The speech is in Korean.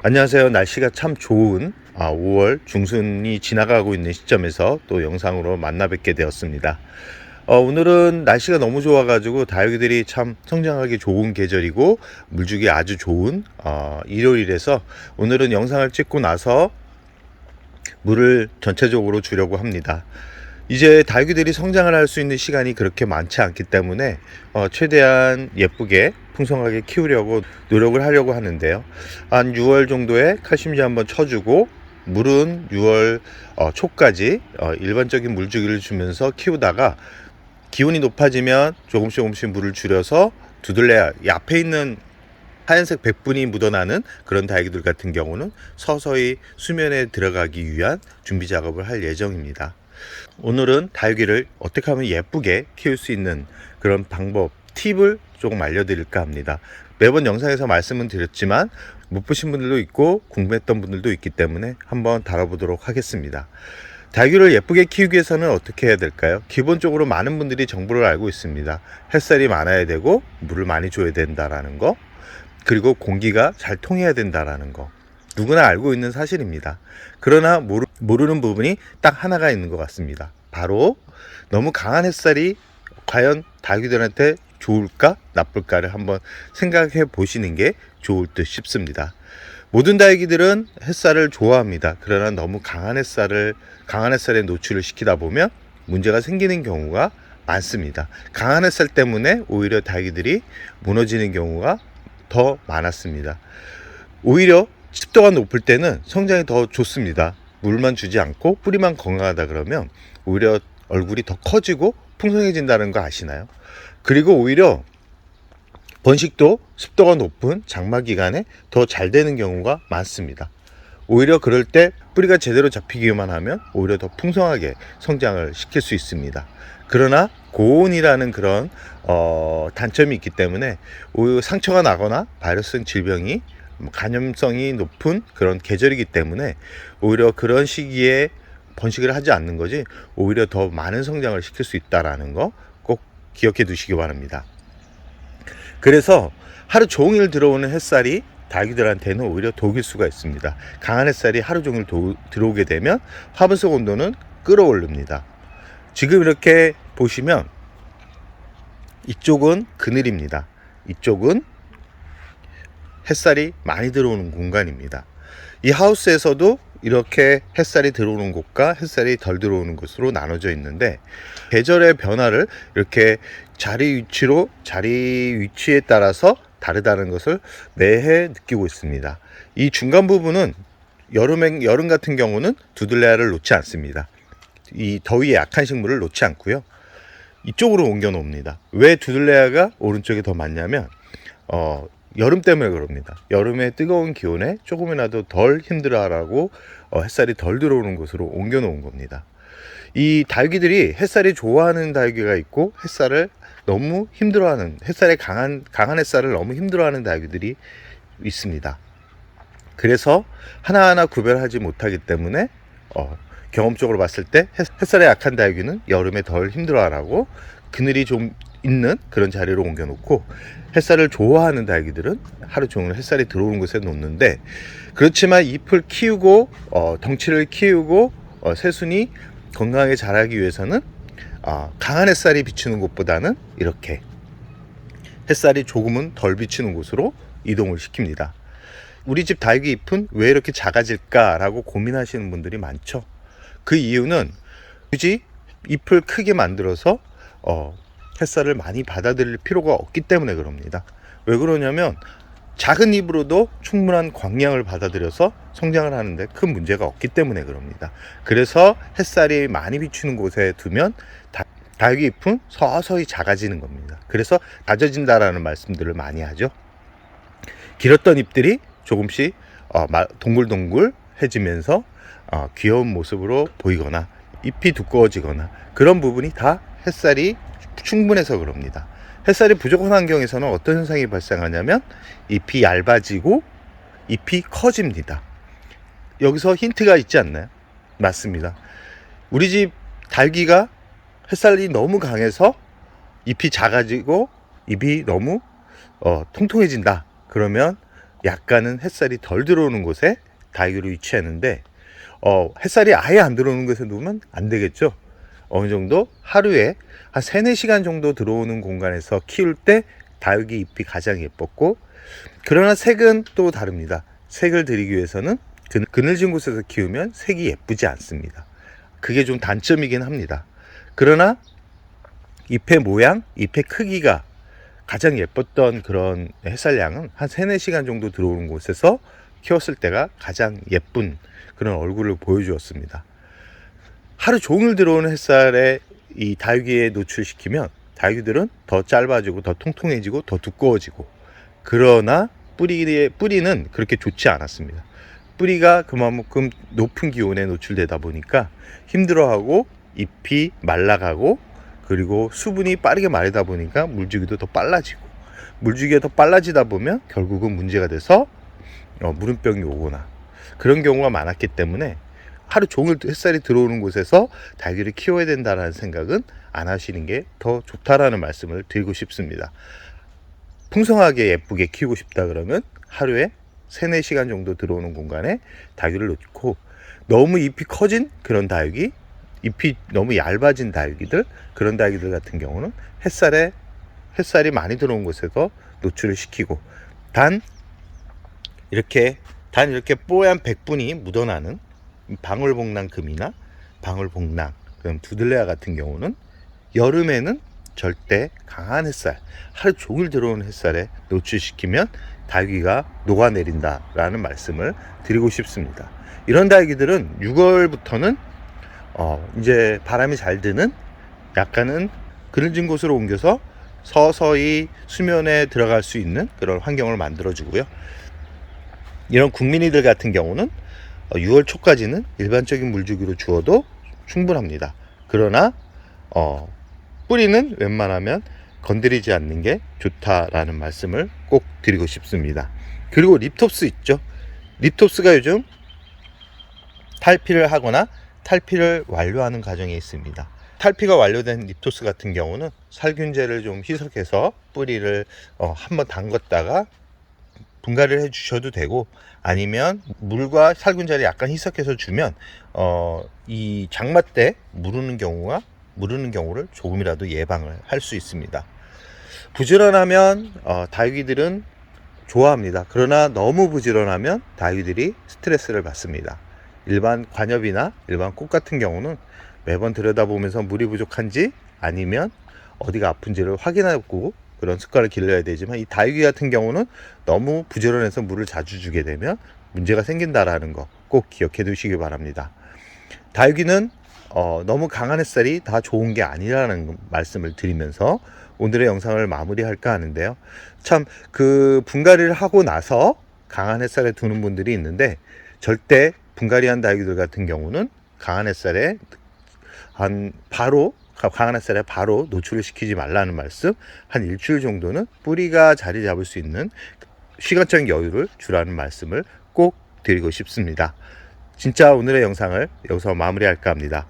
안녕하세요. 날씨가 참 좋은 5월 중순이 지나가고 있는 시점에서 또 영상으로 만나 뵙게 되었습니다. 오늘은 날씨가 너무 좋아가지고 다육이들이 참 성장하기 좋은 계절이고 물주기 아주 좋은 일요일에서 오늘은 영상을 찍고 나서 물을 전체적으로 주려고 합니다. 이제 다육이들이 성장을 할 수 있는 시간이 그렇게 많지 않기 때문에 최대한 예쁘게 풍성하게 키우려고 노력을 하려고 하는데요. 한 6월 정도에 칼슘제 한번 쳐주고 물은 6월 초까지 일반적인 물주기를 주면서 키우다가 기온이 높아지면 조금씩 물을 줄여서 두들레아, 이 앞에 있는 하얀색 백분이 묻어나는 그런 다육이들 같은 경우는 서서히 수면에 들어가기 위한 준비 작업을 할 예정입니다. 오늘은 다육이를 어떻게 하면 예쁘게 키울 수 있는 그런 방법, 팁을 조금 알려드릴까 합니다. 매번 영상에서 말씀은 드렸지만 못 보신 분들도 있고 궁금했던 분들도 있기 때문에 한번 다뤄보도록 하겠습니다. 다육이를 예쁘게 키우기 위해서는 어떻게 해야 될까요? 기본적으로 많은 분들이 정보를 알고 있습니다. 햇살이 많아야 되고 물을 많이 줘야 된다라는 거, 그리고 공기가 잘 통해야 된다라는 거, 누구나 알고 있는 사실입니다. 그러나 모르는 부분이 딱 하나가 있는 것 같습니다. 바로 너무 강한 햇살이 과연 다육이들한테 좋을까 나쁠까를 한번 생각해 보시는 게 좋을 듯 싶습니다. 모든 다육이들은 햇살을 좋아합니다. 그러나 너무 강한 햇살에 노출을 시키다 보면 문제가 생기는 경우가 많습니다. 강한 햇살 때문에 오히려 다육이들이 무너지는 경우가 더 많았습니다. 오히려 습도가 높을 때는 성장이 더 좋습니다. 물만 주지 않고 뿌리만 건강하다 그러면 오히려 얼굴이 더 커지고 풍성해진다는 거 아시나요? 그리고 오히려 번식도 습도가 높은 장마 기간에 더 잘 되는 경우가 많습니다. 오히려 그럴 때 뿌리가 제대로 잡히기만 하면 오히려 더 풍성하게 성장을 시킬 수 있습니다. 그러나 고온이라는 그런 단점이 있기 때문에 오히려 상처가 나거나 바이러스성 질병이 감염성이 높은 그런 계절이기 때문에 오히려 그런 시기에 번식을 하지 않는 거지 오히려 더 많은 성장을 시킬 수 있다는 거 꼭 기억해 두시기 바랍니다. 그래서 하루 종일 들어오는 햇살이 다육이들한테는 오히려 독일 수가 있습니다. 강한 햇살이 하루 종일 들어오게 되면 화분속 온도는 끌어올립니다. 지금 이렇게 보시면 이쪽은 그늘입니다. 이쪽은 햇살이 많이 들어오는 공간입니다. 이 하우스에서도 이렇게 햇살이 들어오는 곳과 햇살이 덜 들어오는 곳으로 나눠져 있는데 계절의 변화를 이렇게 자리 위치에 따라서 다르다는 것을 매해 느끼고 있습니다. 이 중간 부분은 여름 같은 경우는 두들레아를 놓지 않습니다. 이 더위에 약한 식물을 놓지 않고요. 이쪽으로 옮겨 놓습니다. 왜 두들레아가 오른쪽에 더 많냐면 여름 때문에 그럽니다. 여름에 뜨거운 기온에 조금이라도 덜 힘들어하라고 햇살이 덜 들어오는 곳으로 옮겨 놓은 겁니다. 이 다육이들이 햇살이 좋아하는 다육이가 있고 햇살을 너무 힘들어하는, 햇살에 강한 햇살을 너무 힘들어하는 다육이들이 있습니다. 그래서 하나하나 구별하지 못하기 때문에 경험적으로 봤을 때 햇살에 약한 다육이는 여름에 덜 힘들어하라고 그늘이 좀 있는 그런 자리로 옮겨 놓고 햇살을 좋아하는 다육이들은 하루 종일 햇살이 들어오는 곳에 놓는데, 그렇지만 잎을 키우고 덩치를 키우고 새순이 건강하게 자라기 위해서는 강한 햇살이 비추는 곳보다는 이렇게 햇살이 조금은 덜 비추는 곳으로 이동을 시킵니다. 우리 집 다육이 잎은 왜 이렇게 작아질까 라고 고민하시는 분들이 많죠. 그 이유는 굳이 잎을 크게 만들어서 햇살을 많이 받아들일 필요가 없기 때문에 그럽니다. 왜 그러냐면 작은 잎으로도 충분한 광량을 받아들여서 성장을 하는데 큰 문제가 없기 때문에 그럽니다. 그래서 햇살이 많이 비추는 곳에 두면 다육이 잎은 서서히 작아지는 겁니다. 그래서 낮아진다라는 말씀들을 많이 하죠. 길었던 잎들이 조금씩 동글동글해지면서 귀여운 모습으로 보이거나 잎이 두꺼워지거나 그런 부분이 다 햇살이 충분해서 그럽니다. 햇살이 부족한 환경에서는 어떤 현상이 발생하냐면 잎이 얇아지고 잎이 커집니다. 여기서 힌트가 있지 않나요? 맞습니다. 우리 집 다육이가 햇살이 너무 강해서 잎이 작아지고 잎이 너무 통통해진다. 그러면 약간은 햇살이 덜 들어오는 곳에 다육이를 위치했는데, 햇살이 아예 안 들어오는 곳에 놓으면 안 되겠죠. 어느 정도 하루에 한 3-4시간 정도 들어오는 공간에서 키울 때 다육이 잎이 가장 예뻤고, 그러나 색은 또 다릅니다. 색을 들이기 위해서는 그늘진 곳에서 키우면 색이 예쁘지 않습니다. 그게 좀 단점이긴 합니다. 그러나 잎의 모양, 잎의 크기가 가장 예뻤던 그런 햇살량은 한 3-4시간 정도 들어오는 곳에서 키웠을 때가 가장 예쁜 그런 얼굴을 보여주었습니다. 하루 종일 들어오는 햇살에 이 다육이에 노출시키면 다육이들은 더 짧아지고 더 통통해지고 더 두꺼워지고, 그러나 뿌리는 그렇게 좋지 않았습니다. 뿌리가 그만큼 높은 기온에 노출되다 보니까 힘들어하고 잎이 말라가고, 그리고 수분이 빠르게 마르다 보니까 물주기도 더 빨라지고, 물주기가 더 빨라지다 보면 결국은 문제가 돼서 무름병이 오거나 그런 경우가 많았기 때문에 하루 종일 햇살이 들어오는 곳에서 다육이를 키워야 된다는 생각은 안 하시는 게 더 좋다라는 말씀을 드리고 싶습니다. 풍성하게 예쁘게 키우고 싶다 그러면 하루에 3-4시간 정도 들어오는 공간에 다육이를 놓고, 너무 잎이 커진 그런 다육이, 잎이 너무 얇아진 다육이들, 그런 다육이들 같은 경우는 햇살이 많이 들어온 곳에서 노출을 시키고, 단 이렇게 뽀얀 백분이 묻어나는 방울복랑금이나 방울복랑, 그럼 두들레아 같은 경우는 여름에는 절대 강한 햇살, 하루 종일 들어오는 햇살에 노출시키면 다육이가 녹아내린다라는 말씀을 드리고 싶습니다. 이런 다육이들은 6월부터는 이제 바람이 잘 드는 약간은 그늘진 곳으로 옮겨서 서서히 수면에 들어갈 수 있는 그런 환경을 만들어 주고요. 이런 국민이들 같은 경우는 6월 초까지는 일반적인 물주기로 주어도 충분합니다. 그러나 뿌리는 웬만하면 건드리지 않는 게 좋다라는 말씀을 꼭 드리고 싶습니다. 그리고 립톱스 있죠. 립톱스가 요즘 탈피를 하거나 탈피를 완료하는 과정에 있습니다. 탈피가 완료된 립톱스 같은 경우는 살균제를 좀 희석해서 뿌리를 한번 담갔다가 분갈이를 해주셔도 되고, 아니면 물과 살균제를 약간 희석해서 주면 이 장마 때 무르는 경우를 조금이라도 예방을 할 수 있습니다. 부지런하면 다육이들은 좋아합니다. 그러나 너무 부지런하면 다육이들이 스트레스를 받습니다. 일반 관엽이나 일반 꽃 같은 경우는 매번 들여다보면서 물이 부족한지 아니면 어디가 아픈지를 확인하고 그런 습관을 길러야 되지만, 이 다육이 같은 경우는 너무 부지런해서 물을 자주 주게 되면 문제가 생긴다라는 거 꼭 기억해 두시기 바랍니다. 다육이는 너무 강한 햇살이 다 좋은 게 아니라는 말씀을 드리면서 오늘의 영상을 마무리할까 하는데요. 참 그 분갈이를 하고 나서 강한 햇살에 두는 분들이 있는데, 절대 분갈이한 다육이들 같은 경우는 강한 햇살에 바로 노출을 시키지 말라는 말씀, 한 일주일 정도는 뿌리가 자리 잡을 수 있는 시간적인 여유를 주라는 말씀을 꼭 드리고 싶습니다. 진짜 오늘의 영상을 여기서 마무리할까 합니다.